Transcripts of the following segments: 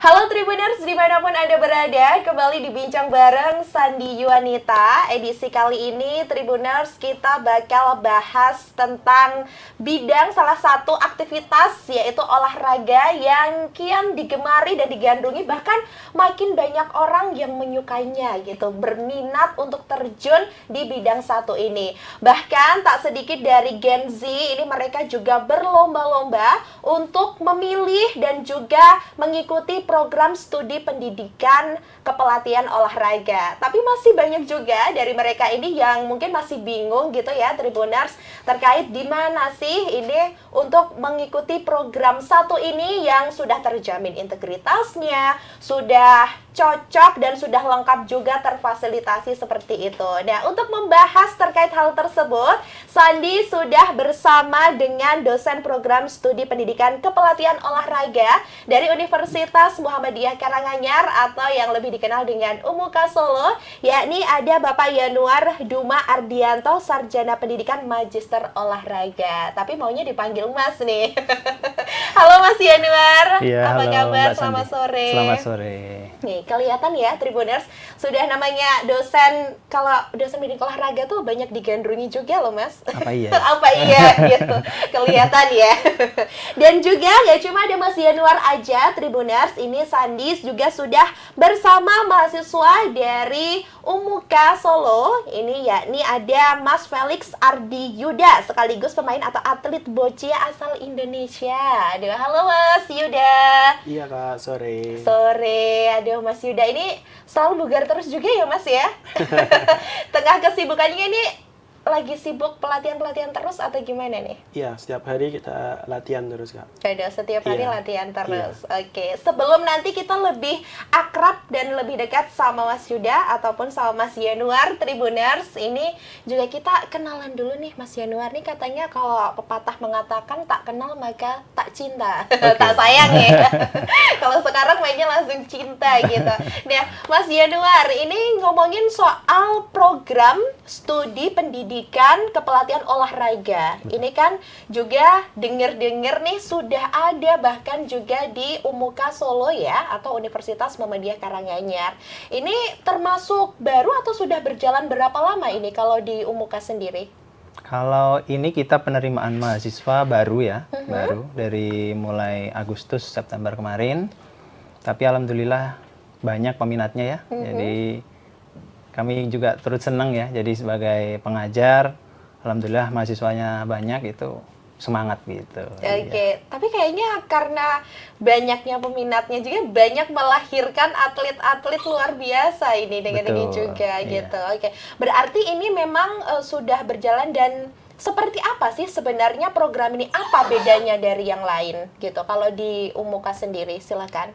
Halo Tribuners, dimanapun Anda berada, kembali di Bincang Bareng Sandi Yuanita. Edisi kali ini Tribuners kita bakal bahas tentang bidang salah satu aktivitas, yaitu olahraga yang kian digemari dan digandrungi, bahkan makin banyak orang yang menyukainya gitu, berminat untuk terjun di bidang satu ini. Bahkan tak sedikit dari Gen Z ini mereka juga berlomba-lomba untuk memilih dan juga mengikuti program studi pendidikan kepelatihan olahraga. Tapi masih banyak juga dari mereka ini yang mungkin masih bingung gitu ya Tribuners, terkait di mana sih ini untuk mengikuti program satu ini yang sudah terjamin integritasnya, sudah cocok dan sudah lengkap juga terfasilitasi seperti itu. Nah, untuk membahas terkait hal tersebut, Sandi sudah bersama dengan dosen program studi pendidikan kepelatihan olahraga dari Universitas Muhammadiyah Karanganyar atau yang lebih dikenal dengan UMUKA Solo, yakni ada Bapak Yanuar Duma Ardianto, Sarjana Pendidikan Magister Olahraga. Tapi maunya dipanggil Mas nih. Halo Mas Yanuar, Iya, apa halo, kabar? Mbak Selamat Sandi. sore. Selamat sore. Nih, kelihatan ya Tribuners, sudah namanya dosen, kalau dosen pendidikan olahraga tuh banyak digandrungi juga loh Mas. Apa iya? Apa iya gitu, kelihatan ya. Dan juga gak cuma ada Mas Yanuar aja Tribuners, ini Sandi juga sudah bersama mahasiswa dari UMUKA Solo. Ini yakni ada Mas Felix Ardi Yuda, sekaligus pemain atau atlet boccia asal Indonesia. Aduh, halo Mas Yuda. Iya Kak, sore. Sore, aduh Mas Yuda ini selalu bugar terus juga ya Mas ya. Tengah kesibukannya ini lagi sibuk pelatihan-pelatihan terus atau gimana nih? Iya, setiap hari kita latihan terus Kak. Udah setiap hari Iya. latihan terus. Oke, sebelum nanti kita lebih akrab dan lebih dekat sama Mas Yuda ataupun sama Mas Yanuar Tribuners, ini juga kita kenalan dulu nih. Mas Yanuar nih katanya kalau pepatah mengatakan tak kenal maka tak cinta. Tak sayang ya. Kalau sekarang mainnya langsung cinta gitu. Nah, Mas Yanuar, ini ngomongin soal program studi pendidikan kepelatihan olahraga. Ini kan juga denger-denger nih sudah ada bahkan juga di UMUKA Solo ya, atau Universitas Muhammadiyah Karanganyar. Ini termasuk baru atau sudah berjalan berapa lama ini kalau di UMUKA sendiri? Kalau ini kita penerimaan mahasiswa baru ya, baru dari mulai Agustus September kemarin. Tapi alhamdulillah banyak peminatnya ya. Jadi kami juga turut senang ya. Jadi sebagai pengajar, alhamdulillah mahasiswanya banyak, itu semangat gitu. Oke, tapi kayaknya karena banyaknya peminatnya juga banyak melahirkan atlet-atlet luar biasa ini dengan ini Betul, juga iya. gitu. Oke, berarti ini memang sudah berjalan dan seperti apa sih sebenarnya program ini? Apa bedanya dari yang lain gitu? Kalau di UMUKA sendiri, silakan.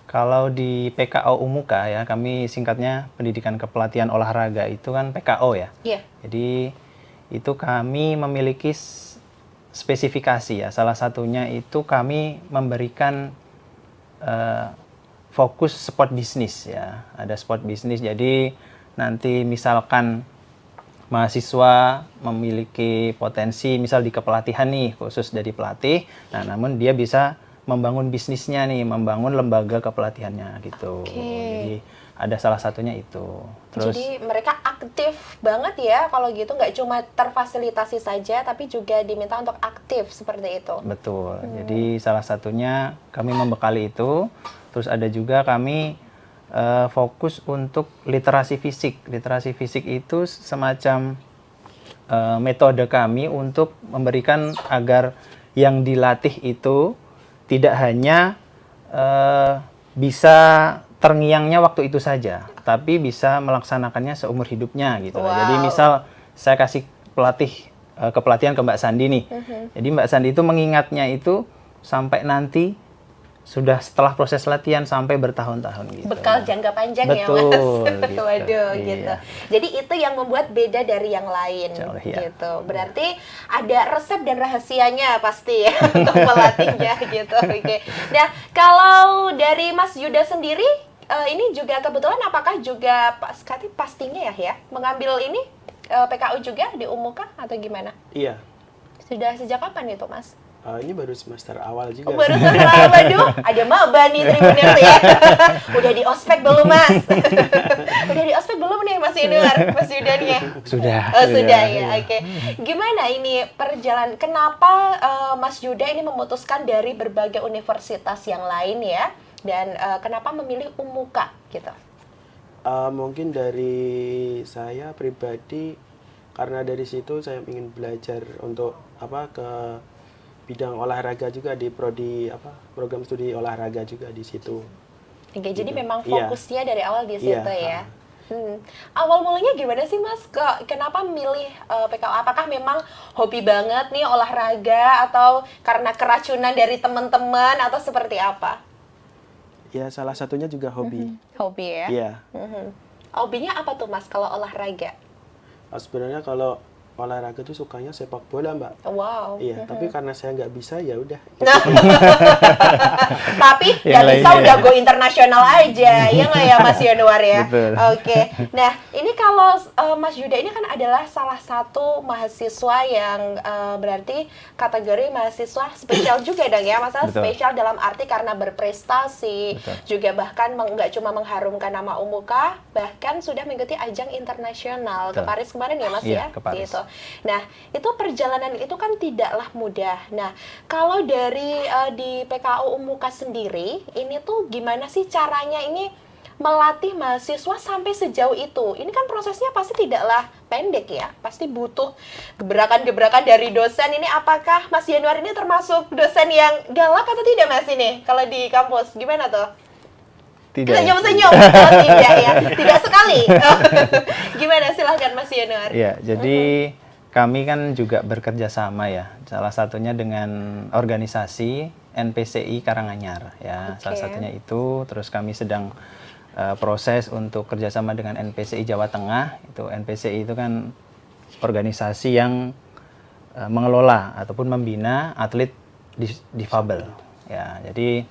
Kalau di PKO UMUKA ya, kami singkatnya Pendidikan Kepelatihan Olahraga, itu kan PKO ya. Iya. Jadi itu kami memiliki spesifikasi ya. Salah satunya itu kami memberikan fokus sport bisnis ya. Ada sport bisnis. Jadi nanti misalkan mahasiswa memiliki potensi misal di kepelatihan nih, khusus dari pelatih. Nah, namun dia bisa membangun bisnisnya nih, membangun lembaga kepelatihannya gitu. Oke. Jadi ada salah satunya itu. Terus Jadi mereka aktif banget ya kalau gitu, nggak cuma terfasilitasi saja tapi juga diminta untuk aktif seperti itu. betul. Jadi salah satunya kami membekali itu. Terus ada juga kami fokus untuk literasi fisik. Literasi fisik itu semacam metode kami untuk memberikan agar yang dilatih itu tidak hanya bisa terngiangnya waktu itu saja, tapi bisa melaksanakannya seumur hidupnya gitu. Wow. Jadi misal saya kasih pelatih kepelatihan ke Mbak Sandi nih. Jadi Mbak Sandi itu mengingatnya itu sampai nanti sudah setelah proses latihan sampai bertahun-tahun gitu. Bekal jangka panjang Betul, ya Mas. gitu. Waduh, Iya. gitu. Jadi itu yang membuat beda dari yang lain Insya Allah, iya. gitu. Berarti ada resep dan rahasianya pasti ya untuk melatihnya gitu. Oke. Nah, kalau dari Mas Yuda sendiri ini juga kebetulan apakah juga pastinya ya mengambil ini PKU juga di UMUKA atau gimana? Iya, Sudah sejak kapan itu, Mas? Ini baru semester awal juga. Oh, baru semester waduh, ada maba nih Tribuners ya. Udah di ospek belum Mas? Udah di ospek belum nih Mas Yanuar, Mas Yudan ya? Sudah. Oh, sudah ya, oke. Gimana ini perjalanan, kenapa Mas Yuda ini memutuskan dari berbagai universitas yang lain ya? Dan kenapa memilih Umuka gitu? Mungkin dari saya pribadi, karena dari situ saya ingin belajar untuk ke bidang olahraga juga di program studi olahraga juga di situ. Oke, jadi Gitu. memang Iya. fokusnya dari awal di situ Iya, ya. Awal mulanya gimana sih Mas? Kenapa milih PKO? Apakah memang hobi banget nih olahraga atau karena keracunan dari teman-teman atau seperti apa? Ya, salah satunya juga hobi. Hobi ya. Iya. Hobinya apa tuh Mas kalau olahraga? Sebenarnya kalau olahraga tuh sukanya sepak bola, Mbak. Wow. Iya, tapi karena saya nggak bisa, ya udah. Tapi Yang nggak bisa lainnya udah ya. go internasional aja, ya nggak ya Mas Yanuar ya? Betul. Oke. Nah, ini kalau Mas Yuda ini kan adalah salah satu mahasiswa yang berarti kategori mahasiswa spesial juga dong ya, masalah Betul. spesial dalam arti karena berprestasi, Betul. juga bahkan nggak cuma mengharumkan nama Umuka, bahkan sudah mengikuti ajang internasional ke Betul. Paris kemarin ya Mas Iya, ya? ke Paris. Gitu. Nah, itu perjalanan itu kan tidaklah mudah. Nah, kalau dari di PKO Umuka sendiri, ini tuh gimana sih caranya ini melatih mahasiswa sampai sejauh itu? Ini kan prosesnya pasti tidaklah pendek ya, pasti butuh gebrakan-gebrakan dari dosen. Ini apakah Mas Yanuar ini termasuk dosen yang galak atau tidak Mas ini? Kalau di kampus, gimana tuh? Tidak. Senyum-senyum? Oh, tidak ya? Tidak sekali? Gimana? Silahkan Mas Yanuar. Ya, jadi kami kan juga bekerja sama ya, salah satunya dengan organisasi NPCI Karanganyar ya, Oke. salah satunya itu. Terus kami sedang proses untuk kerjasama dengan NPCI Jawa Tengah. Itu NPCI itu kan organisasi yang mengelola ataupun membina atlet difabel ya. Jadi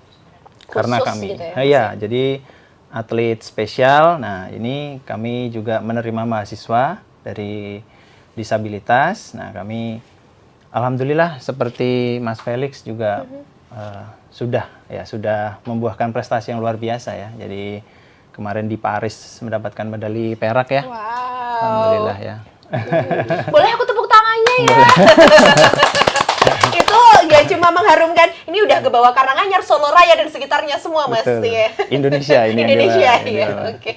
karena Khusus kami gitu ya, ya, jadi atlet spesial. Nah, ini kami juga menerima mahasiswa dari disabilitas. Nah, kami alhamdulillah seperti Mas Felix juga sudah membuahkan prestasi yang luar biasa ya. Jadi kemarin di Paris mendapatkan medali perak ya. Wow. Alhamdulillah ya. Boleh aku tepuk tangannya ya? Itu gak cuma mengharumkan, ini udah ke bawah Karanganyar, Solo Raya dan sekitarnya semua Mas Betul. ya. Indonesia ini yang Indonesia juara, ya. juara. Oke.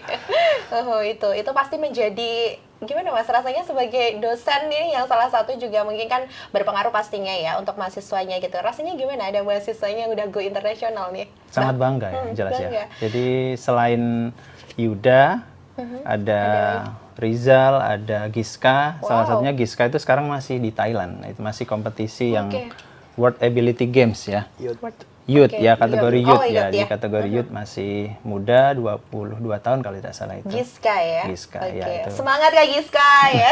Oh, itu pasti menjadi gimana Mas rasanya sebagai dosen nih yang salah satu juga mungkin kan berpengaruh pastinya ya untuk mahasiswanya gitu. Rasanya gimana ada mahasiswanya yang udah go internasional nih? Sangat bangga ya, jelas bangga. ya. Jadi selain Yuda, ada Rizal, ada Giska. Salah Wow. satunya Giska itu sekarang masih di Thailand. Itu masih kompetisi yang Oke. World Ability Games ya. Youth. Youth Oke, ya, kategori youth. youth Oh, ya. youth Di ya. kategori youth masih muda, 22 tahun kalau tidak salah itu. Giska ya. Giska, Oke. ya, itu. Semangat Kak Giska ya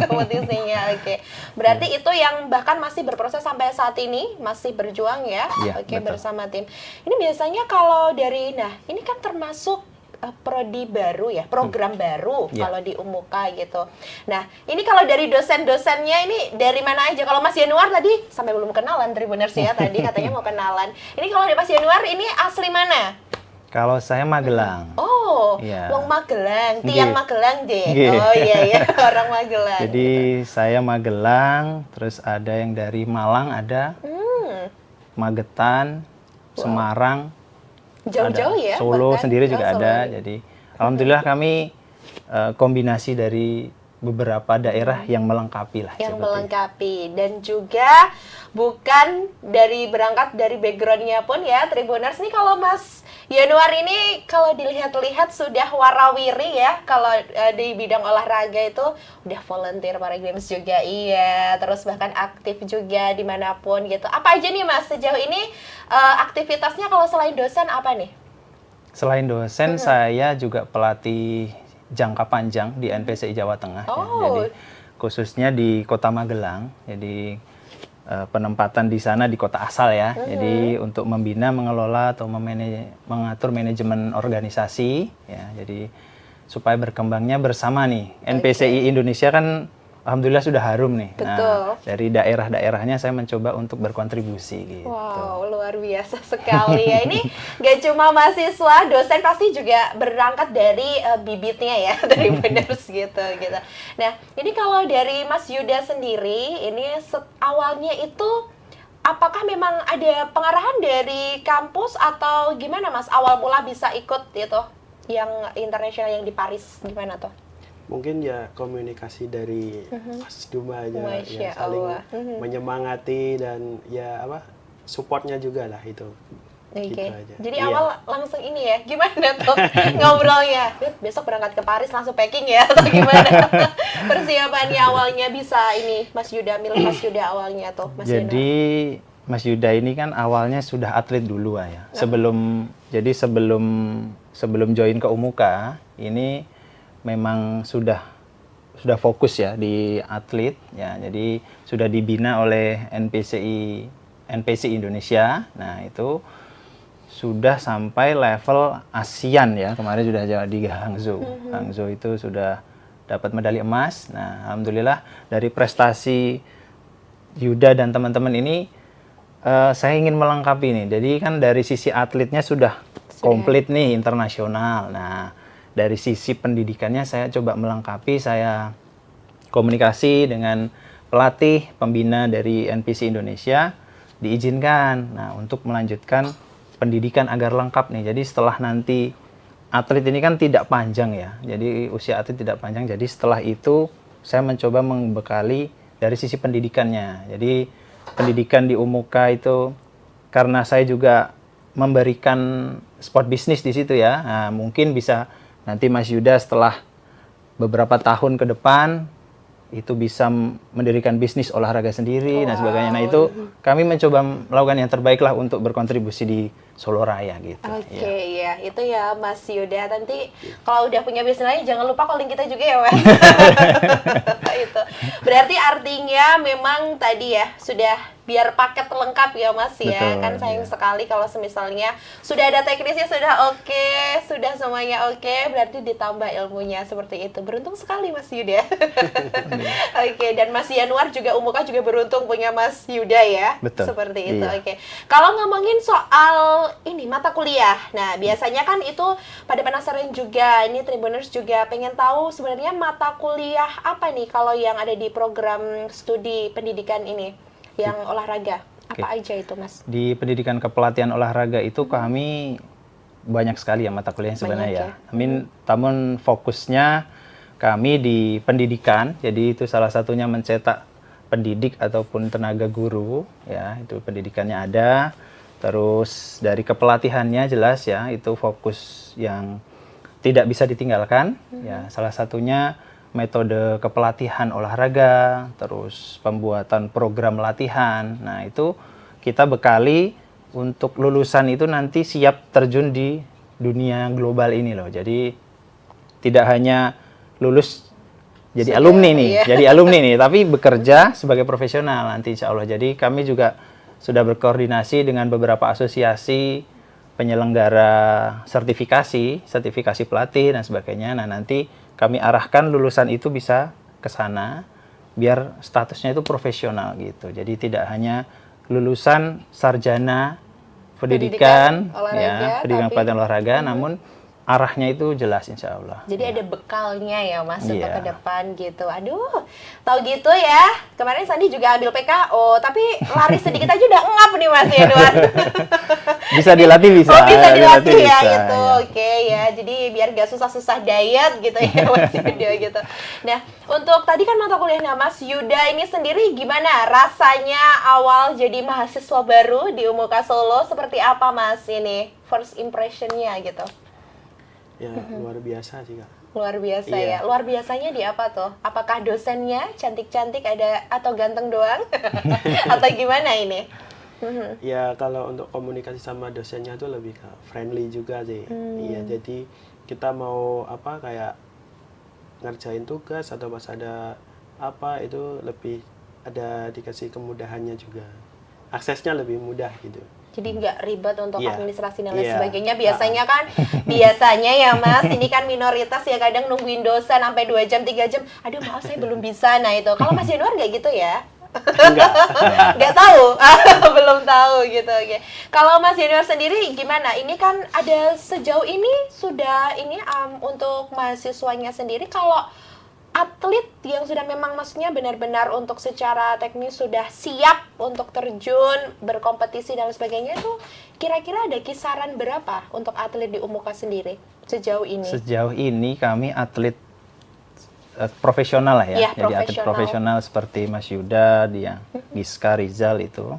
kompetisinya. Oke. Berarti itu yang bahkan masih berproses sampai saat ini, masih berjuang ya. Iya, Oke, betul. bersama tim. Ini biasanya kalau dari ini kan termasuk prodi baru ya, program baru Iya. kalau di Umuka gitu. Nah, ini kalau dari dosen-dosennya ini dari mana aja? Kalau Mas Yanuar tadi sampai belum kenalan Tribuners ya tadi katanya mau kenalan. Ini kalau dari Mas Yanuar ini asli mana? Kalau saya Magelang. Oh, Iya. wong Magelang, Nggih. tiang Magelang deh. Nggih. Oh iya ya, orang Magelang. Jadi saya Magelang, terus ada yang dari Malang, ada Magetan, Semarang, Jauh-jauh ada ya. Solo bahkan. sendiri juga Solo. ada. Jadi alhamdulillah kami kombinasi dari beberapa daerah yang melengkapi lah. Yang seperti melengkapi dan juga bukan dari berangkat dari backgroundnya pun ya Tribuners nih kalau Mas Yanuar ini kalau dilihat-lihat sudah warawiri ya kalau di bidang olahraga itu udah volunteer para games juga iya terus bahkan aktif juga dimanapun gitu. Apa aja nih Mas sejauh ini aktivitasnya kalau selain dosen apa nih? Selain dosen, saya juga pelatih jangka panjang di NPCI Jawa Tengah. Ya. Oh. Jadi khususnya di Kota Magelang. Jadi penempatan di sana di kota asal ya. Jadi untuk membina, mengelola atau mengatur manajemen organisasi ya. Jadi supaya berkembangnya bersama nih. NPCI Indonesia kan alhamdulillah sudah harum nih. Betul. Nah, dari daerah-daerahnya saya mencoba untuk berkontribusi gitu. Wow, luar biasa sekali ya. Ini gak cuma mahasiswa, dosen pasti juga berangkat dari bibitnya ya, dari Tribuners gitu. Nah, ini kalau dari Mas Yuda sendiri, ini awalnya itu apakah memang ada pengarahan dari kampus atau gimana Mas? Awal mula bisa ikut itu yang internasional yang di Paris, gimana tuh? Mungkin ya komunikasi dari Mas Duma aja Masya ya, saling Allah. menyemangati dan ya supportnya juga lah itu. Oke. Gitu aja. Jadi Iya. awal langsung ini ya, gimana tuh ngobrolnya? Besok berangkat ke Paris langsung packing ya atau gimana? Persiapannya awalnya bisa ini Mas Yuda, milih Mas Yuda awalnya tuh Mas Yuda. Jadi Mas Yuda ini kan awalnya sudah atlet dulu ya. Sebelum join ke Umuka, ini memang sudah fokus ya di atlet ya. Jadi sudah dibina oleh NPCI Indonesia. Nah, itu sudah sampai level ASEAN ya. Kemarin sudah di Hangzhou. Hangzhou itu sudah dapat medali emas. Nah, alhamdulillah dari prestasi Yuda dan teman-teman ini saya ingin melengkapi nih. Jadi kan dari sisi atletnya sudah komplit nih internasional. Nah, dari sisi pendidikannya saya coba melengkapi, saya komunikasi dengan pelatih pembina dari NPC Indonesia, diizinkan untuk melanjutkan pendidikan agar lengkap nih. Jadi setelah nanti atlet ini kan tidak panjang ya, jadi usia atlet tidak panjang, jadi setelah itu saya mencoba membekali dari sisi pendidikannya. Jadi pendidikan di Umuka itu karena saya juga memberikan sport bisnis di situ ya, nah, mungkin bisa nanti Mas Yuda setelah beberapa tahun ke depan itu bisa mendirikan bisnis olahraga sendiri dan sebagainya. Nah, itu kami mencoba melakukan yang terbaik lah untuk berkontribusi di Solo Raya gitu. Oke, ya. Itu ya Mas Yuda. Nanti kalau udah punya bisnis lain jangan lupa calling kita juga ya, Mas. Itu. Berarti artinya memang tadi ya sudah biar paket lengkap ya Mas ya. Betul, Kan sayang iya. sekali kalau misalnya sudah ada teknisnya sudah oke, sudah semuanya oke, berarti ditambah ilmunya seperti itu. Beruntung sekali Mas Yuda. Oke, dan Mas Yanuar juga Umuka juga beruntung punya Mas Yuda ya. Betul. Seperti itu. Iya. Oke. Kalau ngomongin soal ini mata kuliah. Nah, biasanya kan itu pada penasaran juga. Ini Tribuners juga pengen tahu sebenarnya mata kuliah apa nih kalau yang ada di program studi pendidikan ini yang olahraga. Apa aja itu, Mas? Di pendidikan kepelatihan olahraga itu kami banyak sekali ya mata kuliah sebenarnya Banyak ya. Namun fokusnya kami di pendidikan. Jadi itu salah satunya mencetak pendidik ataupun tenaga guru ya, itu pendidikannya ada. Terus dari kepelatihannya jelas ya, itu fokus yang tidak bisa ditinggalkan ya. Salah satunya metode kepelatihan olahraga, terus pembuatan program latihan. Nah, itu kita bekali untuk lulusan itu nanti siap terjun di dunia global ini loh. Jadi tidak hanya lulus jadi alumni nih, jadi alumni nih, tapi bekerja sebagai profesional nanti insya Allah. Jadi kami juga sudah berkoordinasi dengan beberapa asosiasi penyelenggara sertifikasi pelatih dan sebagainya. Nah, nanti kami arahkan lulusan itu bisa ke sana biar statusnya itu profesional gitu. Jadi tidak hanya lulusan sarjana pendidikan olahraga, pendidikan tapi pelatihan olahraga, namun arahnya itu jelas insya Allah. Jadi ada bekalnya ya Mas untuk Iya. ke depan gitu. Aduh, tahu gitu ya. Kemarin Sandi juga ambil PKO, tapi lari sedikit aja udah ngap nih Mas Edward. Bisa dilatih bisa. Oh bisa dilatih ya bisa, gitu. ya. Oke ya. Jadi biar gak susah-susah diet gitu ya Mas Yuda gitu. Nah, untuk tadi kan mata kuliahnya Mas Yuda ini sendiri gimana rasanya awal jadi mahasiswa baru di Umuka Solo, seperti apa Mas ini? First impression-nya gitu. Ya, luar biasa sih, Kak. Luar biasa ya. Iya. Luar biasanya di apa tuh? Apakah dosennya cantik-cantik ada atau ganteng doang? Atau gimana ini? Ya, kalau untuk komunikasi sama dosennya tuh lebih ke friendly juga sih. Iya, jadi kita mau kayak ngerjain tugas atau pas ada itu lebih ada dikasih kemudahannya juga. Aksesnya lebih mudah gitu. Jadi nggak ribet untuk Iya. administrasi dan lain Iya. sebagainya. Biasanya ya Mas, ini kan minoritas ya kadang nungguin dosen sampai 2 jam, 3 jam. Aduh maaf saya belum bisa. Nah itu, kalau Mas Januar nggak gitu ya? Enggak. Nggak tahu, belum tahu gitu. Oke. Kalau Mas Januar sendiri gimana? Ini kan ada sejauh ini sudah ini untuk mahasiswanya sendiri kalau atlet yang sudah memang maksudnya benar-benar untuk secara teknis sudah siap untuk terjun, berkompetisi dan sebagainya itu kira-kira ada kisaran berapa untuk atlet di Umuka sendiri sejauh ini? Sejauh ini kami atlet profesional lah ya. Iya, Jadi atlet profesional seperti Mas Yuda, dia Giska, Rizal itu.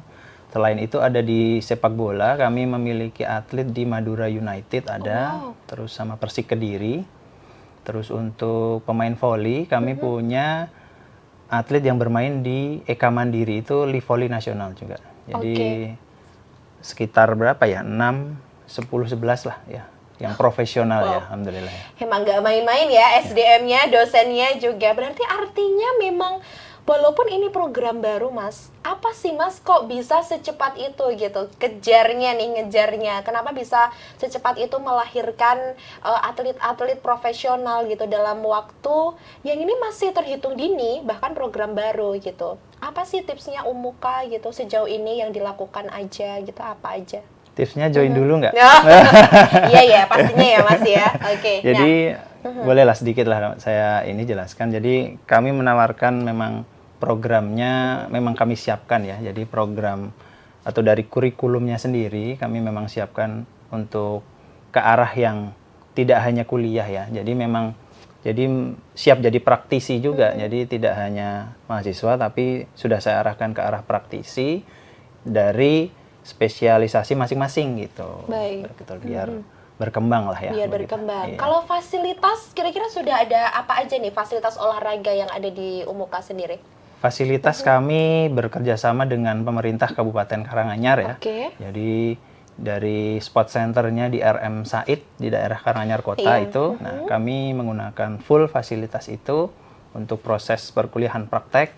Selain itu ada di sepak bola, kami memiliki atlet di Madura United ada, Wow. terus sama Persik Kediri. Terus untuk pemain voli kami punya atlet yang bermain di Eka Mandiri itu Live Volley Nasional juga. Jadi sekitar berapa ya? 6, 10, 11 lah ya. Yang profesional ya, alhamdulillah ya. Emang nggak main-main ya SDM-nya, dosennya juga. Berarti artinya memang walaupun ini program baru Mas, apa sih Mas kok bisa secepat itu gitu? Ngejarnya. Kenapa bisa secepat itu melahirkan atlet-atlet profesional gitu dalam waktu yang ini masih terhitung dini, bahkan program baru gitu. Apa sih tipsnya Umuka gitu sejauh ini yang dilakukan aja gitu, apa aja? Tipsnya join dulu nggak? Iya ya, pastinya ya Mas ya. Oke. Jadi bolehlah sedikit lah saya ini jelaskan. Jadi kami menawarkan memang programnya memang kami siapkan ya. Jadi program atau dari kurikulumnya sendiri kami memang siapkan untuk ke arah yang tidak hanya kuliah ya. Jadi memang siap jadi praktisi juga. Jadi tidak hanya mahasiswa tapi sudah saya arahkan ke arah praktisi dari spesialisasi masing-masing gitu. Baik. Gitu, biar berkembang lah ya. Biar begitu. berkembang. Iya. Kalau fasilitas, kira-kira sudah ada apa aja nih fasilitas olahraga yang ada di Umuka sendiri? Fasilitas kami bekerja sama dengan pemerintah Kabupaten Karanganyar ya. Oke. Jadi dari sport centernya di RM Said di daerah Karanganyar Kota Iya. itu, nah kami menggunakan full fasilitas itu untuk proses perkuliahan praktek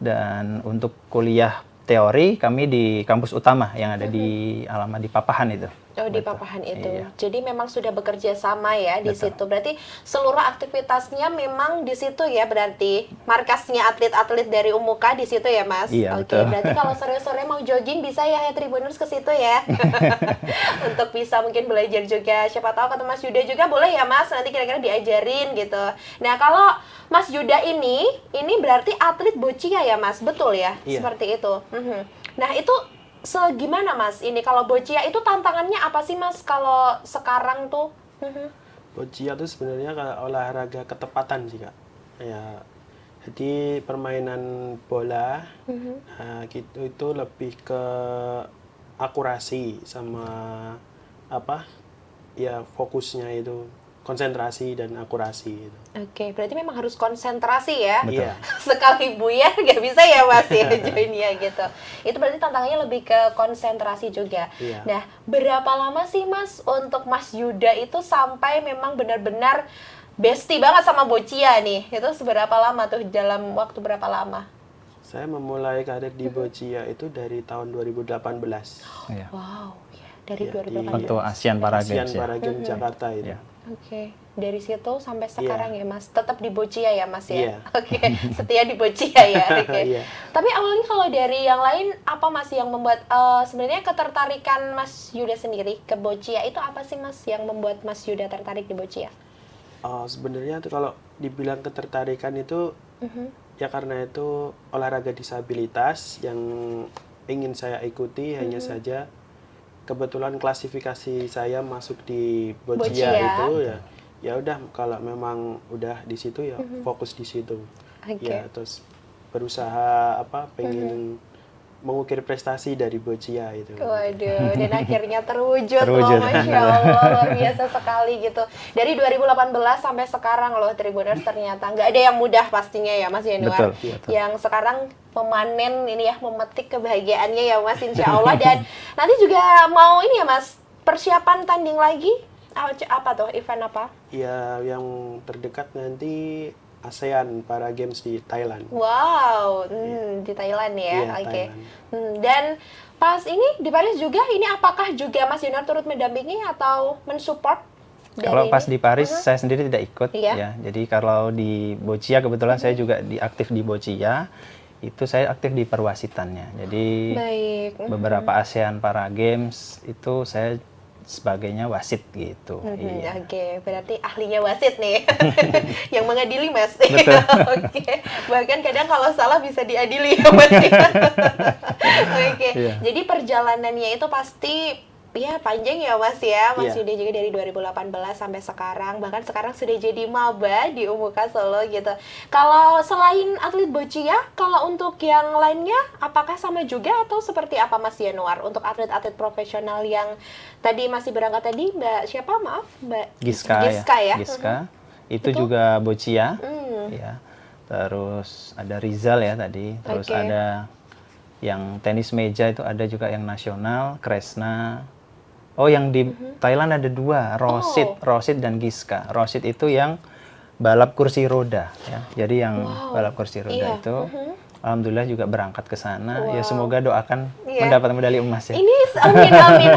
dan untuk kuliah teori kami di kampus utama yang ada di alamat di Papahan itu. Oh, di Betul. Papahan itu. Iya. Jadi memang sudah bekerja sama ya di Betul. situ. Berarti seluruh aktivitasnya memang di situ ya, berarti markasnya atlet-atlet dari Umuka di situ ya, Mas? Iya, Oke, betul. berarti kalau sore-sore mau jogging bisa ya Tribuners ke situ ya. Untuk bisa mungkin belajar juga. Siapa tahu kata Mas Yuda juga boleh ya, Mas. Nanti kira-kira diajarin gitu. Nah, kalau Mas Yuda ini berarti atlet boccia ya, Mas? Betul ya? Iya. Seperti itu. Nah, itu gimana Mas? Ini kalau boccia itu tantangannya apa sih Mas kalau sekarang tuh? Boccia itu sebenarnya kayak olahraga ketepatan sih Kak. Ya, jadi permainan bola nah, gitu itu lebih ke akurasi sama apa? Ya fokusnya itu konsentrasi dan akurasi itu. Oke, berarti memang harus konsentrasi ya. Betul. Iya. Sekali buyar nggak bisa ya Mas ya join ya gitu. Itu berarti tantangannya lebih ke konsentrasi juga. Iya. Nah, berapa lama sih Mas untuk Mas Yuda itu sampai memang benar-benar bestie banget sama boccia nih? Itu seberapa lama tuh, dalam waktu berapa lama? Saya memulai karir di boccia itu dari tahun 2018. Iya. Wow, ya, dari Iya, 2018. Waktu Asian Para Asian Games ya. Para Games Jakarta itu. Iya. Oke, dari situ sampai sekarang ya Mas, tetap di boccia ya Mas ya? Iya. Oke, setia di boccia ya. Oke. Iya. Tapi awalnya kalau dari yang lain apa Mas yang membuat sebenarnya ketertarikan Mas Yuda sendiri ke boccia itu apa sih Mas yang membuat Mas Yuda tertarik di boccia? Sebenarnya tuh kalau dibilang ketertarikan itu ya karena itu olahraga disabilitas yang ingin saya ikuti, hanya saja kebetulan klasifikasi saya masuk di Boccia. boccia itu ya udah kalau memang udah di situ ya fokus di situ. Oke. Ya terus berusaha pengen mengukir prestasi dari boccia itu. Waduh, dan akhirnya terwujud Terwujud. loh, Masya Allah, luar biasa sekali gitu. Dari 2018 sampai sekarang loh Tribuners, ternyata nggak ada yang mudah pastinya ya Mas Yanuar. Betul, betul. Yang sekarang memanen ini ya, memetik kebahagiaannya ya Mas, insya Allah. Dan nanti juga mau ini ya Mas, persiapan tanding lagi? Apa tuh, event apa? Ya yang terdekat nanti ASEAN Para Games di Thailand. Wow, di Thailand ya, Iya, oke. Thailand. Dan Pas ini di Paris juga, ini apakah juga Mas Yunar turut mendampingi atau mensupport? Kalau pas di Paris saya sendiri tidak ikut Iya. ya. Jadi kalau di Boccia kebetulan saya juga aktif di Boccia. Itu saya aktif di perwasitannya. Jadi Baik. beberapa ASEAN Para Games itu saya sebagainya wasit gitu. Iya. Oke, berarti ahlinya wasit nih, yang mengadili Mas. Betul. Oke, bahkan kadang kalau salah bisa diadili ya Mas. Oke, Iya. jadi perjalanannya itu pasti ya panjang ya Mas ya. Mas Iya. Yuda juga dari 2018 sampai sekarang, bahkan sekarang sudah jadi maba di Umuka Solo gitu. Kalau selain atlet Boccia, kalau untuk yang lainnya apakah sama juga atau seperti apa Mas Yanuar untuk atlet-atlet profesional yang tadi masih berangkat tadi Mbak siapa maaf Mbak Giska ya. Giska. Itu juga Boccia. Hmm. Ya. Terus ada Rizal ya tadi. Terus Oke. ada yang tenis meja itu ada juga yang nasional, Kresna. Oh, yang di Thailand ada 2, Rosit dan Giska. Rosit itu yang balap kursi roda ya. Jadi yang balap kursi roda Iya. itu alhamdulillah juga berangkat ke sana. Ya Wow. semoga doakan Iya. mendapat medali emas ya. Ini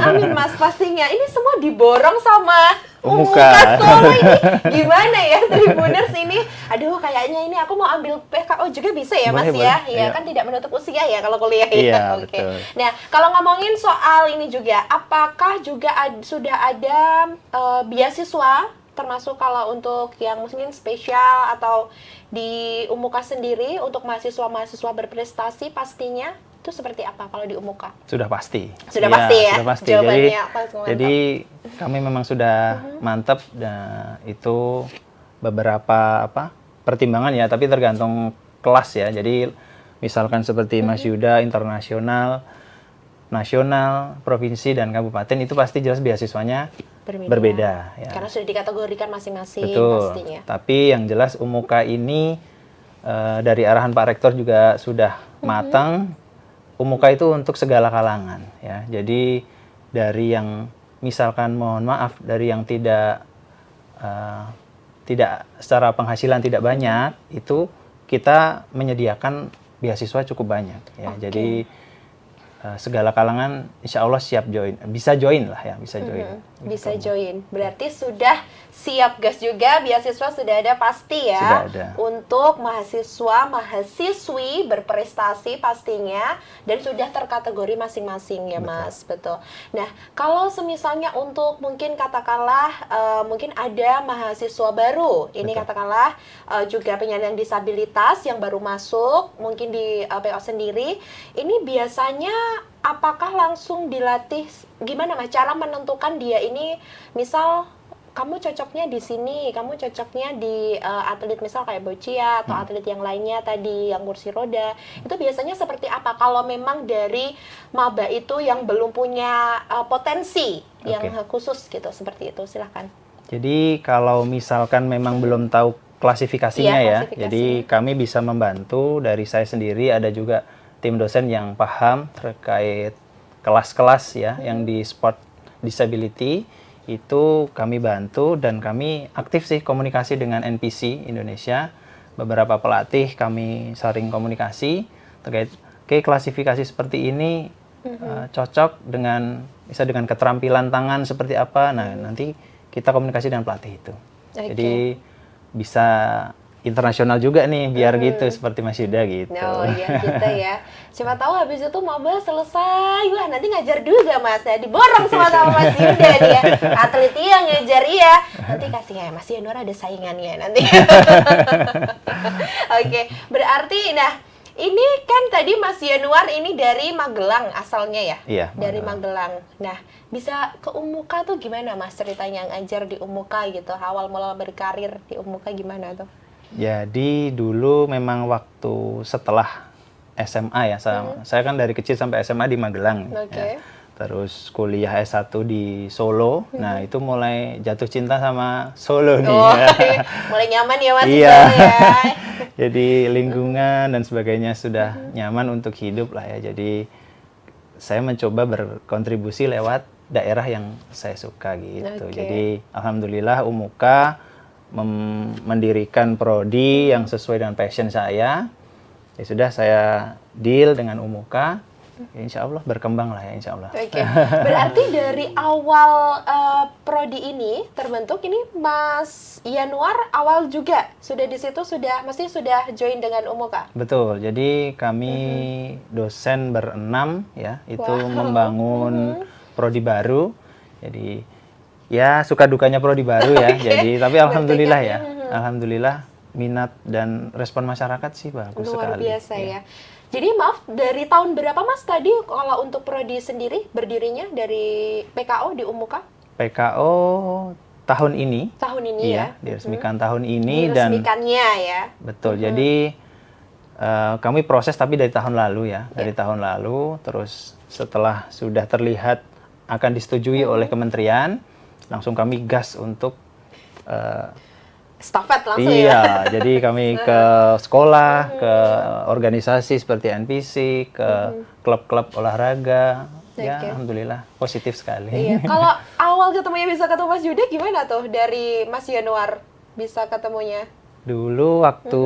amin Mas pastinya. Ini semua diborong sama Umuka. Solo ini. Gimana ya Tribuners ini? Aduh kayaknya ini aku mau ambil PKO juga bisa ya Mas Boleh, ya? boleh. Iya Iya. kan tidak menutup usia ya kalau kuliah ya. Iya, Oke. betul. Nah, kalau ngomongin soal ini juga, apakah juga sudah ada beasiswa termasuk kalau untuk yang mungkin spesial atau di Umuka sendiri untuk mahasiswa-mahasiswa berprestasi pastinya itu seperti apa kalau di Umuka? Sudah pasti. Sudah Iya, pasti ya? Sudah pasti. Jawabannya langsung mantap. Jadi kami memang sudah mantap dan itu beberapa pertimbangan ya, tapi tergantung kelas ya. Jadi misalkan seperti Mas Yuda internasional, nasional, provinsi dan kabupaten itu pasti jelas beasiswanya berbeda ya. Karena sudah dikategorikan masing-masing Betul. pastinya. Tapi yang jelas Umuka ini dari arahan Pak Rektor juga sudah matang. Umuka itu untuk segala kalangan ya. Jadi dari yang misalkan mohon maaf dari yang tidak secara penghasilan tidak banyak itu kita menyediakan beasiswa cukup banyak ya. Oke. Jadi segala kalangan insya Allah siap join, bisa join lah ya, bisa join. Bisa join. Berarti sudah siap gas juga, beasiswa sudah ada pasti ya. Sudah ada. Untuk mahasiswa, mahasiswi berprestasi pastinya dan sudah terkategori masing-masing ya Mas, betul. Nah, kalau semisalnya untuk mungkin katakanlah mungkin ada mahasiswa baru, ini Betul. katakanlah juga penyandang disabilitas yang baru masuk, mungkin di PO sendiri, ini biasanya apakah langsung dilatih gimana Mas cara menentukan dia ini misal kamu cocoknya di sini, kamu cocoknya di atlet misal kayak Boccia atau atlet yang lainnya tadi yang kursi roda. Itu biasanya seperti apa kalau memang dari maba itu yang belum punya potensi yang khusus gitu seperti itu. Silahkan. Jadi kalau misalkan memang belum tahu klasifikasinya Iya, ya, klasifikasinya. jadi kami bisa membantu dari saya sendiri, ada juga tim dosen yang paham terkait kelas-kelas ya yang di sport disability itu kami bantu dan kami aktif sih komunikasi dengan NPC Indonesia, beberapa pelatih kami saling komunikasi terkait klasifikasi seperti ini cocok dengan bisa dengan keterampilan tangan seperti apa. Nah, nanti kita komunikasi dengan pelatih itu. Oke. Jadi bisa internasional juga nih biar gitu seperti Mas Yuda gitu. Oh iya gitu ya. Siapa tahu habis itu maba selesai, wah nanti ngajar juga Mas ya, diborong sama Mas Yuda nih ya. Atlet yang ngajar iya. Nanti kasih ya Mas Yanuar ada saingannya nanti. Oke, berarti nah ini kan tadi Mas Yanuar ini dari Magelang asalnya ya? Iya, Dari Magelang. Nah, bisa ke Umuka tuh gimana Mas ceritanya ngajar di Umuka gitu? Awal mula berkarir di Umuka gimana tuh? Jadi dulu memang waktu setelah SMA ya, saya kan dari kecil sampai SMA di Magelang. Oke. Ya. Terus kuliah S1 di Solo. Nah, itu mulai jatuh cinta sama Solo nih. Oh, Ya. mulai nyaman ya Mas Iya. Solo ya. Jadi lingkungan dan sebagainya sudah nyaman untuk hidup lah ya. Jadi saya mencoba berkontribusi lewat daerah yang saya suka gitu. Oke. Jadi alhamdulillah Umuka mendirikan prodi yang sesuai dengan passion saya. Ya sudah saya deal dengan Umuka ya insya Allah berkembang lah ya insya Allah. Oke, berarti dari awal prodi ini terbentuk ini Mas Yanuar awal juga sudah di situ mesti sudah join dengan Umuka. Betul, jadi kami dosen berenam ya itu membangun prodi baru. Jadi ya suka dukanya prodi baru ya. Jadi tapi alhamdulillah ya, alhamdulillah minat dan respon masyarakat sih bagus Luar sekali. biasa ya. Jadi maaf, dari tahun berapa Mas tadi kalau untuk prodi sendiri berdirinya dari PKO di Umuka? PKO tahun ini. Tahun ini ya? Diresmikan tahun ini dan diresmikannya ya. betul. Jadi kami proses tapi dari tahun lalu ya, dari tahun lalu. Terus setelah sudah terlihat akan disetujui oleh kementerian, langsung kami gas untuk Stafet langsung iya, jadi kami ke sekolah, ke organisasi seperti NPC, ke klub-klub olahraga. Ya, alhamdulillah positif sekali. Iya. Kalau awal ketemunya bisa ketemu Mas Yuda gimana tuh dari Mas Yanuar bisa ketemunya? Dulu waktu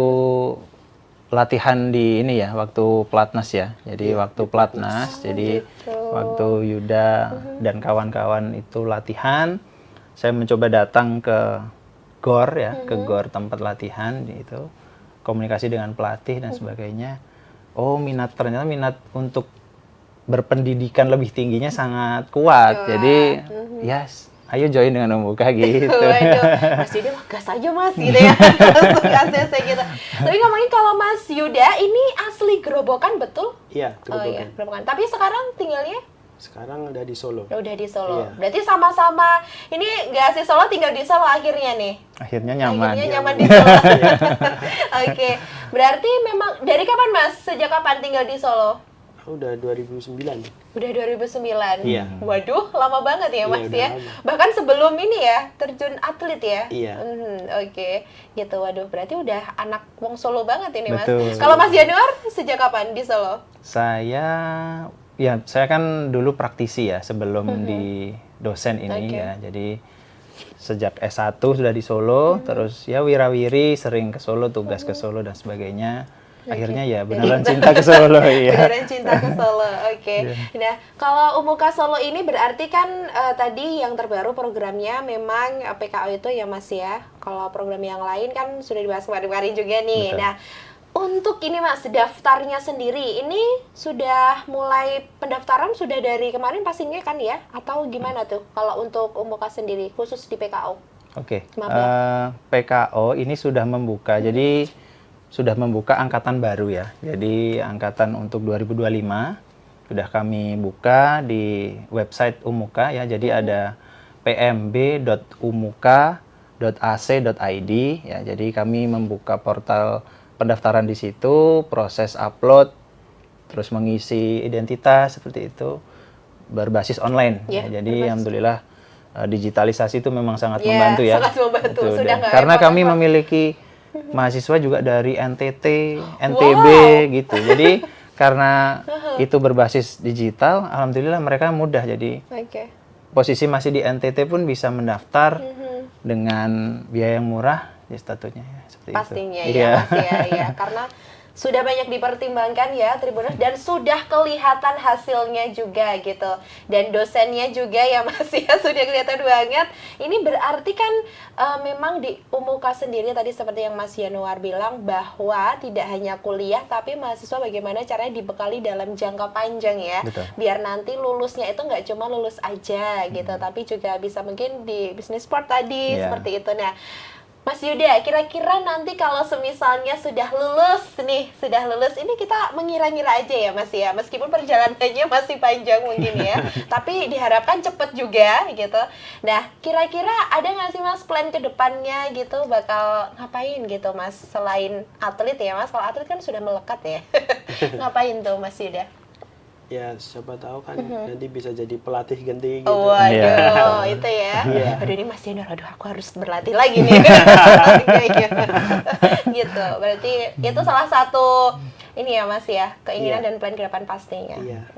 latihan di ini ya, waktu Platnas ya. Jadi waktu Platnas, jadi waktu Yuda dan kawan-kawan itu latihan, saya mencoba datang ke GOR ya, ke GOR tempat latihan itu, komunikasi dengan pelatih dan sebagainya. Oh, ternyata minat untuk berpendidikan lebih tingginya sangat kuat. Jadi, yes, ayo join dengan Umuka gitu. Waduh, Mas Yuda gas aja Mas gitu ya. Langsung ACC gitu. Tapi ngomongin kalau Mas Yuda ini asli Gerobokan betul? Iya, Oh iya, Gerobokan. Tapi sekarang tinggalnya? Sekarang udah di Solo. Udah di Solo. Iya. Berarti sama-sama ini nggak asli Solo, tinggal di Solo akhirnya nih. Akhirnya nyaman. Akhirnya nyaman di Solo. Oke. Berarti memang dari kapan Mas? Sejak kapan tinggal di Solo? Udah 2009. Udah 2009. Iya. Waduh, lama banget ya Mas udah ya. lama. Bahkan sebelum ini ya, terjun atlet ya. Iya. Oke. Gitu. Waduh, berarti udah anak wong Solo banget ini Mas. Betul. Kalau Mas Januar sejak kapan di Solo? Saya kan dulu praktisi ya sebelum di dosen ini ya. Jadi sejak S1 sudah di Solo, terus ya wirawiri sering ke Solo, tugas ke Solo dan sebagainya. Akhirnya ya beneran cinta ke Solo ya. Beneran cinta ke Solo. Oke. Nah, kalau Umuka Solo ini berarti kan tadi yang terbaru programnya memang PKO itu ya Mas ya. Kalau program yang lain kan sudah dibahas kemarin-kemarin juga nih. Betul. Nah, untuk ini Mas, daftarnya sendiri, ini sudah mulai pendaftaran sudah dari kemarin pastinya kan ya? Atau gimana tuh kalau untuk Umuka sendiri, khusus di PKO? Oke, Maaf ya. PKO ini sudah membuka, jadi sudah membuka angkatan baru ya. Jadi angkatan untuk 2025 sudah kami buka di website Umuka ya. Jadi ada pmb.umuka.ac.id ya. Jadi kami membuka portal pendaftaran di situ, proses upload, terus mengisi identitas seperti itu, berbasis online. Ya, Ya, jadi berbasis. alhamdulillah digitalisasi itu memang sangat membantu ya. Sangat membantu. Betul, Sudah dan nggak karena kami repot-repot. memiliki mahasiswa juga dari NTT, NTB gitu. Jadi karena itu berbasis digital, alhamdulillah mereka mudah. Jadi Oke. posisi masih di NTT pun bisa mendaftar dengan biaya yang murah di statutnya ya, seperti Pastinya itu. ya Mas ya. Karena sudah banyak dipertimbangkan ya Tribuners dan sudah kelihatan hasilnya juga gitu. Dan dosennya juga ya Mas ya sudah kelihatan banget. Ini berarti kan memang di Umuka sendiri tadi seperti yang Mas Yanuar bilang bahwa tidak hanya kuliah tapi mahasiswa bagaimana caranya dibekali dalam jangka panjang ya. Betul. Biar nanti lulusnya itu nggak cuma lulus aja gitu, tapi juga bisa mungkin di bisnis sport tadi Iya. seperti itu. Nah, Mas Yuda, kira-kira nanti kalau semisalnya sudah lulus, ini kita mengira-ngira aja ya Mas ya, meskipun perjalanannya masih panjang mungkin ya, tapi diharapkan cepet juga gitu. Nah, kira-kira ada nggak sih Mas plan ke depannya gitu, bakal ngapain gitu Mas, selain atlet ya Mas, kalau atlet kan sudah melekat ya, ngapain tuh Mas Yuda? Ya, siapa tahu kan nanti bisa jadi pelatih ganti gitu. Waduh, Iya. itu ya. Iya. Aduh ini Mas Januar, aduh aku harus berlatih lagi nih. Kayak gitu. Berarti itu salah satu ini ya Mas ya, keinginan Iya. dan plan ke depan pastinya. Iya.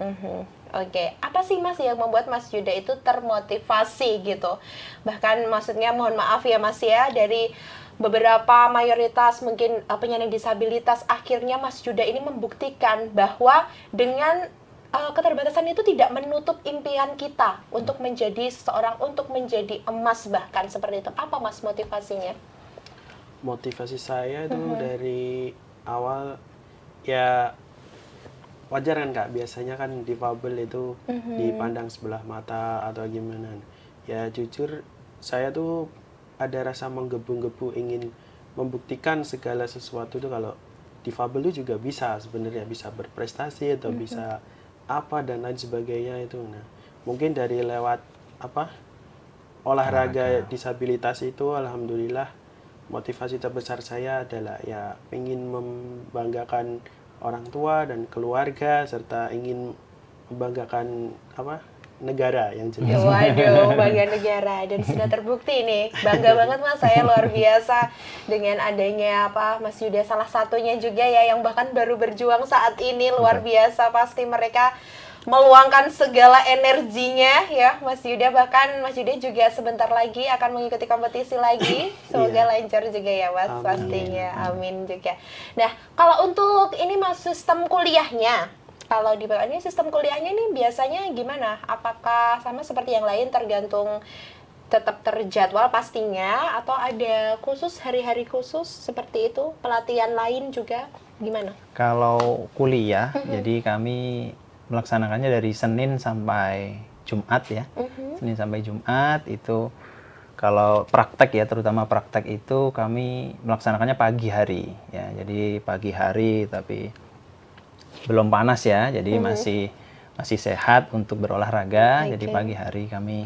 Oke, apa sih Mas yang membuat Mas Yuda itu termotivasi gitu? Bahkan maksudnya mohon maaf ya Mas ya, dari beberapa mayoritas mungkin penyandang disabilitas, akhirnya Mas Yuda ini membuktikan bahwa dengan keterbatasan itu tidak menutup impian kita untuk menjadi seseorang, untuk menjadi emas bahkan seperti itu. Apa Mas motivasinya? Motivasi saya itu dari awal ya wajar kan Kak, biasanya kan difabel itu dipandang sebelah mata atau gimana. Ya jujur saya tuh ada rasa menggebu-gebu ingin membuktikan segala sesuatu tuh kalau difabel itu juga bisa sebenarnya, bisa berprestasi atau bisa apa dan lain sebagainya itu. Nah, mungkin dari lewat apa olahraga disabilitas itu alhamdulillah motivasi terbesar saya adalah ya ingin membanggakan orang tua dan keluarga serta ingin membanggakan apa negara yang jelas. Waduh, bangga negara, dan sudah terbukti nih. Bangga banget Mas, saya luar biasa dengan adanya Mas Yuda salah satunya juga ya yang bahkan baru berjuang saat ini, luar biasa. Pasti mereka meluangkan segala energinya ya Mas Yuda, bahkan Mas Yuda juga sebentar lagi akan mengikuti kompetisi lagi. Semoga lancar juga ya Mas. Amin. Pastinya. Amin juga. Nah, kalau untuk ini Mas, sistem kuliahnya, kalau di PPA ini sistem kuliahnya nih biasanya gimana? Apakah sama seperti yang lain tergantung tetap terjadwal pastinya, atau ada khusus hari-hari khusus seperti itu, pelatihan lain juga gimana? Kalau kuliah, jadi kami melaksanakannya dari Senin sampai Jumat ya. Senin sampai Jumat itu kalau praktek ya, terutama praktek itu kami melaksanakannya pagi hari ya. Jadi pagi hari tapi belum panas ya, jadi masih sehat untuk berolahraga. Jadi pagi hari kami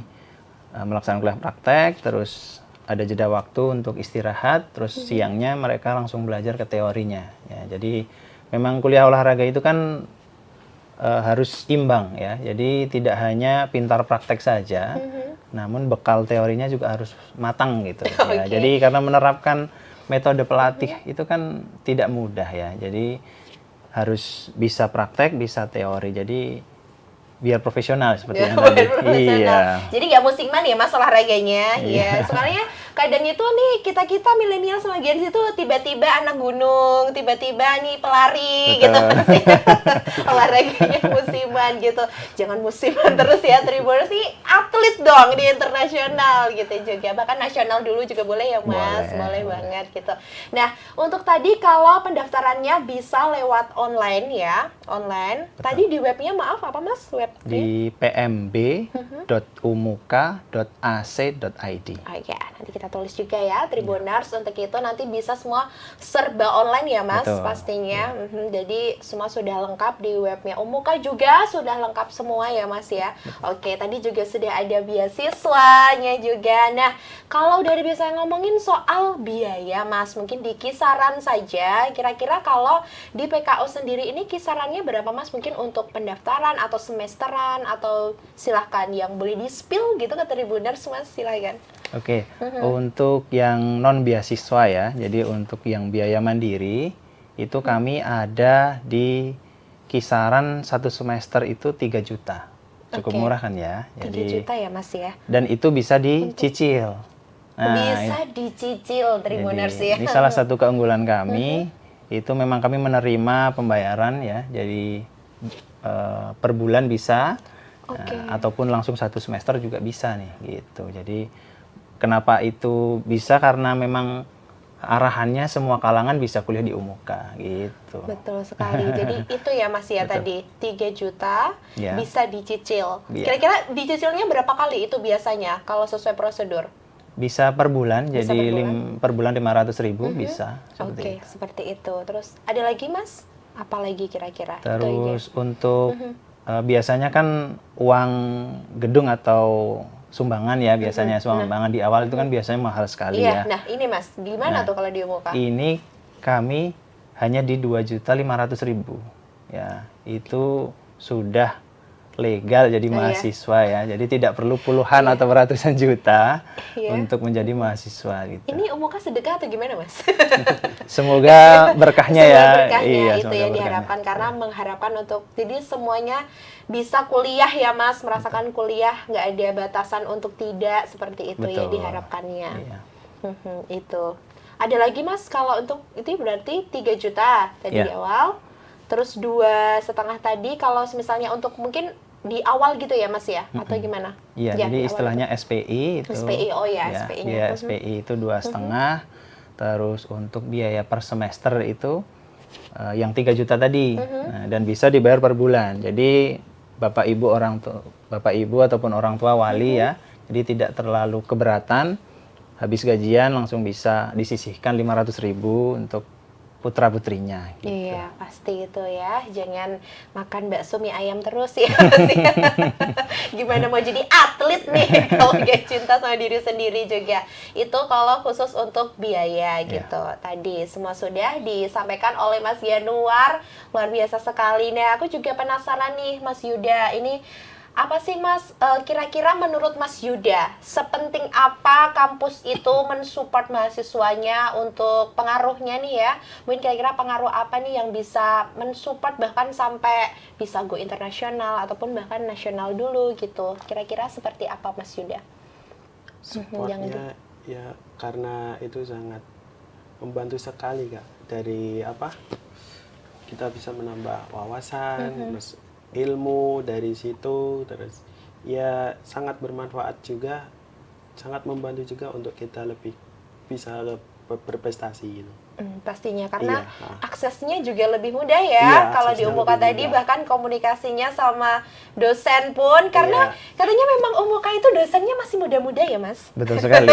melaksanakan kuliah praktek, terus ada jeda waktu untuk istirahat, terus siangnya mereka langsung belajar ke teorinya ya. Jadi memang kuliah olahraga itu kan harus imbang ya, jadi tidak hanya pintar praktek saja, namun bekal teorinya juga harus matang gitu ya. Jadi karena menerapkan metode pelatih itu kan tidak mudah ya, jadi harus bisa praktek, bisa teori. Jadi biar profesional seperti yang tadi. Iya. Jadi nggak musiman ya Mas olahraganya. Iya. Soalnya kadang itu nih kita milenial sama Gen Z itu tiba-tiba anak gunung, tiba-tiba nih pelari. Betul. Gitu Mas. Olahraganya musiman gitu. Jangan musiman terus ya, Tribuners nih atlet dong di internasional gitu juga. Bahkan nasional dulu juga boleh ya Mas. Boleh banget gitu. Nah, untuk tadi kalau pendaftarannya bisa lewat online ya, online. Betul. Tadi di webnya maaf apa Mas? Di pmb.umuka.ac.id. Oh ya, nanti kita tulis juga ya, Tribuners. Untuk itu nanti bisa semua serba online ya Mas. Betul. Pastinya. Jadi semua sudah lengkap di webnya. Umuka juga sudah lengkap semua ya Mas ya. Oke, tadi juga sudah ada beasiswanya juga. Nah, kalau dari biasa ngomongin soal biaya Mas, mungkin di kisaran saja, kira-kira kalau di PKO sendiri ini kisarannya berapa Mas? Mungkin untuk pendaftaran atau semester atau silahkan yang boleh di-spill gitu ke Tribuners Mas, silahkan. Oke, untuk yang non beasiswa ya, jadi untuk yang biaya mandiri itu kami ada di kisaran satu semester itu 3 juta. Cukup murah kan ya? 3 juta ya Mas ya. Dan itu bisa dicicil. Nah, bisa dicicil Tribuners ya. Ini salah satu keunggulan kami, itu memang kami menerima pembayaran ya, jadi per bulan bisa, ataupun langsung satu semester juga bisa nih gitu. Jadi kenapa itu bisa, karena memang arahannya semua kalangan bisa kuliah di Umuka gitu. Betul sekali. Jadi itu ya Mas ya. Tadi 3 juta bisa dicicil. Kira-kira dicicilnya berapa kali itu biasanya kalau sesuai prosedur? Bisa per bulan, bisa jadi per bulan 500.000 bisa. Seperti itu. Terus ada lagi Mas? Apalagi kira-kira? Terus untuk biasanya kan uang gedung atau sumbangan ya, biasanya sumbangan di awal itu kan biasanya mahal sekali ya. Nah ini Mas, gimana tuh kalau di Umuka? Ini kami hanya di 2.500.000 ya, itu sudah legal jadi mahasiswa ya. Jadi tidak perlu puluhan atau ratusan juta untuk menjadi mahasiswa gitu. Ini Umuka sedekah atau gimana Mas? Semoga berkahnya ya. Iya, itu yang diharapkan, karena mengharapkan untuk jadi semuanya bisa kuliah ya Mas, merasakan kuliah, nggak ada batasan untuk tidak, seperti itu. Betul. Ya diharapkannya. Iya. Itu. Ada lagi Mas, kalau untuk itu berarti 3 juta tadi di awal. terus 2,5 tadi kalau misalnya untuk mungkin di awal gitu ya Mas ya, atau gimana? Iya, Ya, jadi di awal istilahnya SPI itu. SPI, oh ya, Ya, SPI-nya. biaya SPI itu 2,5. Terus untuk biaya per semester itu yang 3 juta tadi. Nah, dan bisa dibayar per bulan. Jadi Bapak Ibu ataupun orang tua wali ya. Jadi tidak terlalu keberatan. Habis gajian langsung bisa disisihkan 500.000 untuk putra-putrinya gitu. Iya, pasti itu ya. Jangan makan bakso mie ayam terus ya. Mas, ya. Gimana mau jadi atlet nih kalau gak cinta sama diri sendiri juga. Itu kalau khusus untuk biaya gitu. Tadi semua sudah disampaikan oleh Mas Yanuar. Luar biasa sekali. Nah, aku juga penasaran nih Mas Yuda. Ini apa sih Mas, kira-kira menurut Mas Yuda, sepenting apa kampus itu mensupport mahasiswanya untuk pengaruhnya nih ya? Mungkin kira-kira pengaruh apa nih yang bisa mensupport bahkan sampai bisa go internasional ataupun bahkan nasional dulu gitu. Kira-kira seperti apa Mas Yuda? Supportnya ya karena itu sangat membantu sekali Kak. Dari apa? Kita bisa menambah wawasan, terus ilmu dari situ, terus ya sangat bermanfaat juga, sangat membantu juga untuk kita lebih bisa berprestasi gitu. Pastinya karena Iya, aksesnya juga lebih mudah ya. Iya, Kalau di aksesnya Umuka lebih tadi mudah. bahkan komunikasinya sama dosen pun karena katanya memang Umuka itu dosennya masih muda-muda ya Mas. Betul sekali.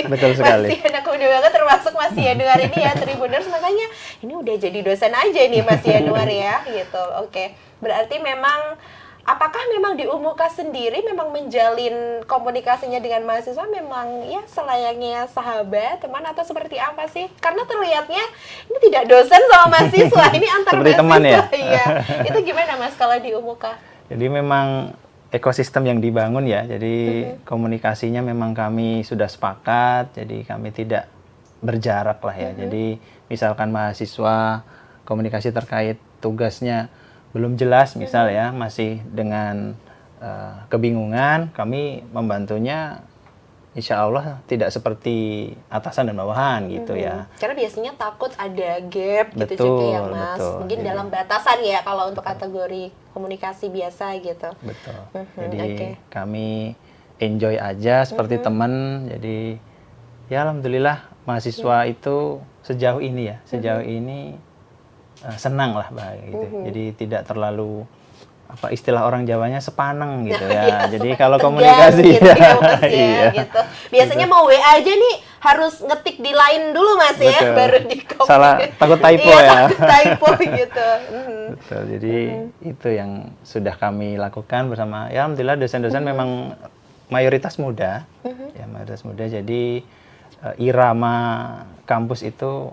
Betul sekali. Masih anak muda banget, termasuk Mas Yanuar ini ya Tribuners, makanya ini udah jadi dosen aja nih Mas Yanuar ya gitu. Oke. Berarti memang apakah memang di Umuka sendiri memang menjalin komunikasinya dengan mahasiswa memang ya selayaknya sahabat, teman, atau seperti apa sih? Karena terlihatnya ini tidak dosen sama mahasiswa, ini antar Seperti mahasiswa. teman ya? Iya. Itu gimana Mas kalau di Umuka? Jadi memang ekosistem yang dibangun ya. Jadi komunikasinya memang kami sudah sepakat. Jadi kami tidak berjarak lah ya. Jadi misalkan mahasiswa komunikasi terkait tugasnya belum jelas misal ya, masih dengan kebingungan, kami membantunya insya Allah tidak seperti atasan dan bawahan gitu ya. Karena biasanya takut ada gap gitu Betul, juga ya Mas. betul. Mungkin Jadi- dalam batasan ya kalau untuk kategori komunikasi biasa gitu. Betul. Mhm, Jadi oke. kami enjoy aja seperti teman. Jadi ya alhamdulillah mahasiswa itu sejauh ini ya, sejauh ini senang lah bahagia gitu. Jadi tidak terlalu apa istilah orang Jawanya sepaneng gitu ya. Jadi kalau Tegang komunikasi gitu ya Mas ya, iya. gitu. Biasanya mau WA aja nih harus ngetik di line dulu Mas ya, Betul. baru di copy. Salah, takut typo Iya, ya. takut typo gitu. Betul. Jadi itu yang sudah kami lakukan bersama. Ya alhamdulillah dosen-dosen memang mayoritas muda. Ya mayoritas muda. Jadi irama kampus itu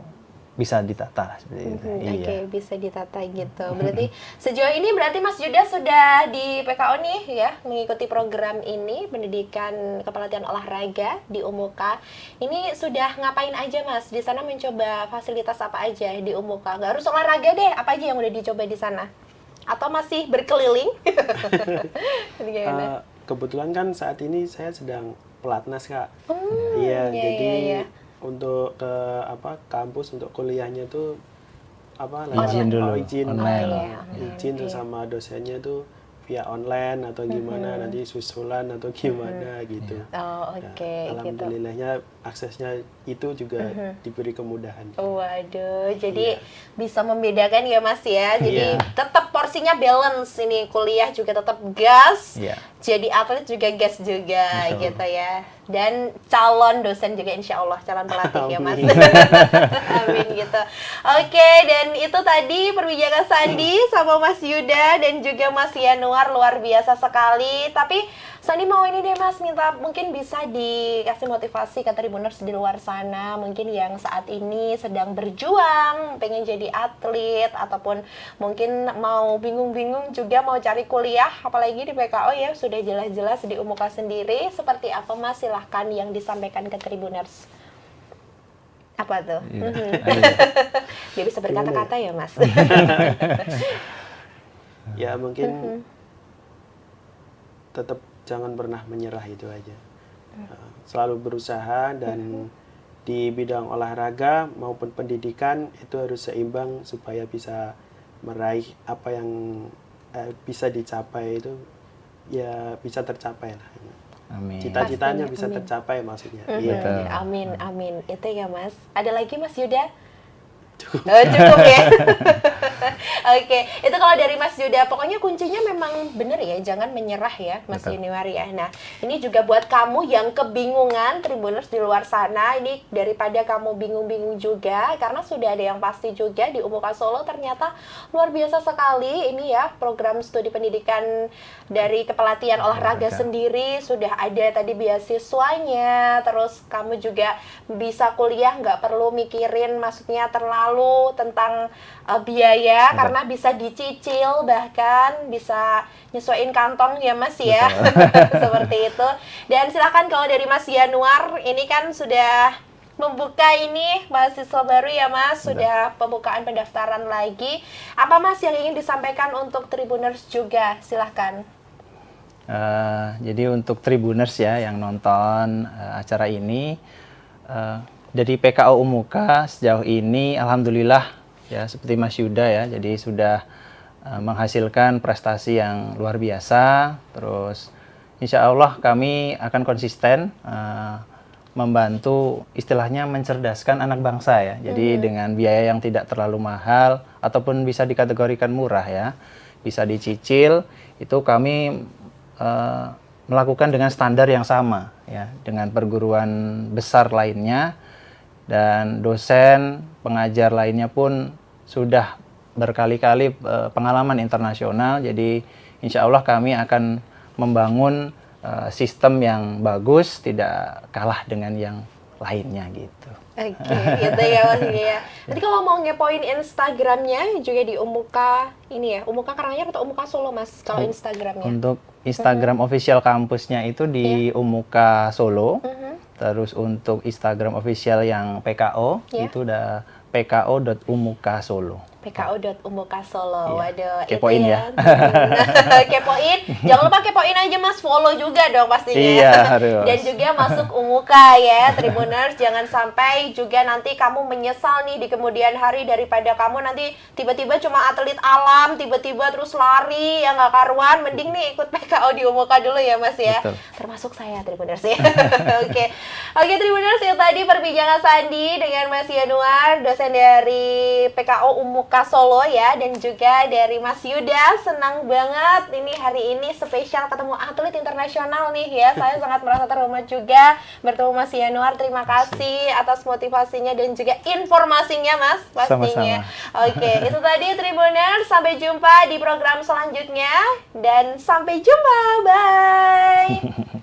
bisa ditata lah seperti itu. Iya. Oke, bisa ditata gitu. Berarti sejauh ini berarti Mas Yuda sudah di PKO nih ya, mengikuti program ini pendidikan kepelatihan olahraga di Umuka. Ini sudah ngapain aja Mas? Di sana mencoba fasilitas apa aja di Umuka? Nggak harus olahraga deh, apa aja yang udah dicoba di sana? Atau masih berkeliling? Gimana? Kebetulan kan saat ini saya sedang pelatnas Kak. iya, Iya, jadi iya. untuk ke apa kampus untuk kuliahnya tuh apa Izin dulu, izin online. izin tuh sama dosennya tuh via online atau gimana nanti susulan atau gimana gitu. Oh, Nah, oke, gitu. alhamdulillahnya aksesnya itu juga diberi kemudahan. Waduh, jadi bisa membedakan ya Mas ya. Jadi Iya. tetap porsinya balance ini, kuliah juga tetap gas. Iya. Jadi atlet juga gas juga Betul. gitu ya. Dan calon dosen juga insya Allah, calon pelatih ya Mas. Amin. Amin gitu. Oke, dan itu tadi perbincangan Sandi sama Mas Yuda dan juga Mas Yanuar, luar biasa sekali. Tapi Sandi mau ini deh Mas, minta mungkin bisa dikasih motivasi ke Tribuners di luar sana, mungkin yang saat ini sedang berjuang, pengen jadi atlet, ataupun mungkin mau bingung-bingung juga mau cari kuliah, apalagi di PKO ya, sudah jelas-jelas di Umuka sendiri. Seperti apa Mas? Silahkan yang disampaikan ke Tribuners. Apa tuh? Iya. Ayo. Dia bisa berkata-kata ya Mas. Ya mungkin tetap jangan pernah menyerah itu aja. Selalu berusaha dan di bidang olahraga maupun pendidikan itu harus seimbang supaya bisa meraih apa yang bisa dicapai itu ya bisa tercapai lah. Amin. Cita-citanya Pastinya, bisa amin. tercapai maksudnya. Mhm, Iya. Betul. amin, amin. Itu ya Mas. Ada lagi Mas Yuda? Oh, cukup ya. Oke, itu kalau dari Mas Yuda, pokoknya kuncinya memang bener ya, jangan menyerah ya, Mas Betul. Yuniwar ya. Nah, ini juga buat kamu yang kebingungan, Tribuners di luar sana, ini daripada kamu bingung-bingung juga, karena sudah ada yang pasti juga di UMUKA Solo ternyata luar biasa sekali ini ya, program studi pendidikan dari kepelatihan olahraga Olahraga. sendiri, sudah ada tadi beasiswanya, terus kamu juga bisa kuliah nggak perlu mikirin maksudnya terlalu tentang biaya Betul. karena bisa dicicil, bahkan bisa nyesuaiin kantong ya Mas ya. Seperti itu. Dan silakan kalau dari Mas Yanuar, ini kan sudah membuka ini mahasiswa baru ya Mas, sudah pembukaan pendaftaran lagi. Apa Mas yang ingin disampaikan untuk Tribuners juga? Silahkan. Jadi untuk Tribuners ya yang nonton acara ini, dari PKO UMUKA sejauh ini alhamdulillah ya seperti Mas Yuda ya, jadi sudah menghasilkan prestasi yang luar biasa. Terus insya Allah kami akan konsisten membantu istilahnya mencerdaskan anak bangsa ya. Jadi dengan biaya yang tidak terlalu mahal ataupun bisa dikategorikan murah ya, bisa dicicil, itu kami melakukan dengan standar yang sama ya dengan perguruan besar lainnya, dan dosen pengajar lainnya pun sudah berkali-kali pengalaman internasional. Jadi insya Allah kami akan membangun sistem yang bagus, tidak kalah dengan yang lainnya gitu. Oke, gitu ya Mas ya. Nanti kalau mau ngepoin Instagramnya juga di UMUKA ini ya, UMUKA Karanganyar atau UMUKA Solo Mas kalau Instagramnya? Untuk Instagram official kampusnya itu di UMUKA Solo. Terus untuk Instagram official yang PKO itu udah pko.umuka.solo. PKO.umuka Solo. Waduh, Kepoin itu ya. Kepoin. Jangan lupa kepoin aja Mas, follow juga dong pastinya. Iya, harus. Dan juga masuk Umuka ya, Tribuners. Jangan sampai juga nanti kamu menyesal nih di kemudian hari, daripada kamu nanti tiba-tiba cuma atlet alam, tiba-tiba terus lari yang nggak karuan. Mending nih ikut PKO di Umuka dulu ya Mas ya. Betul. Termasuk saya Tribuners ya. Oke. Oke Tribuners, itu tadi perbincangan Sandi dengan Mas Yanuar, dosen dari PKO Umuka Solo ya, dan juga dari Mas Yuda. Senang banget ini hari ini spesial ketemu atlet internasional nih ya. Saya sangat merasa terhormat juga bertemu Mas Yanuar. Terima kasih atas motivasinya dan juga informasinya Mas pastinya. Sama-sama. Oke, itu tadi Tribuners, sampai jumpa di program selanjutnya dan sampai jumpa. Bye.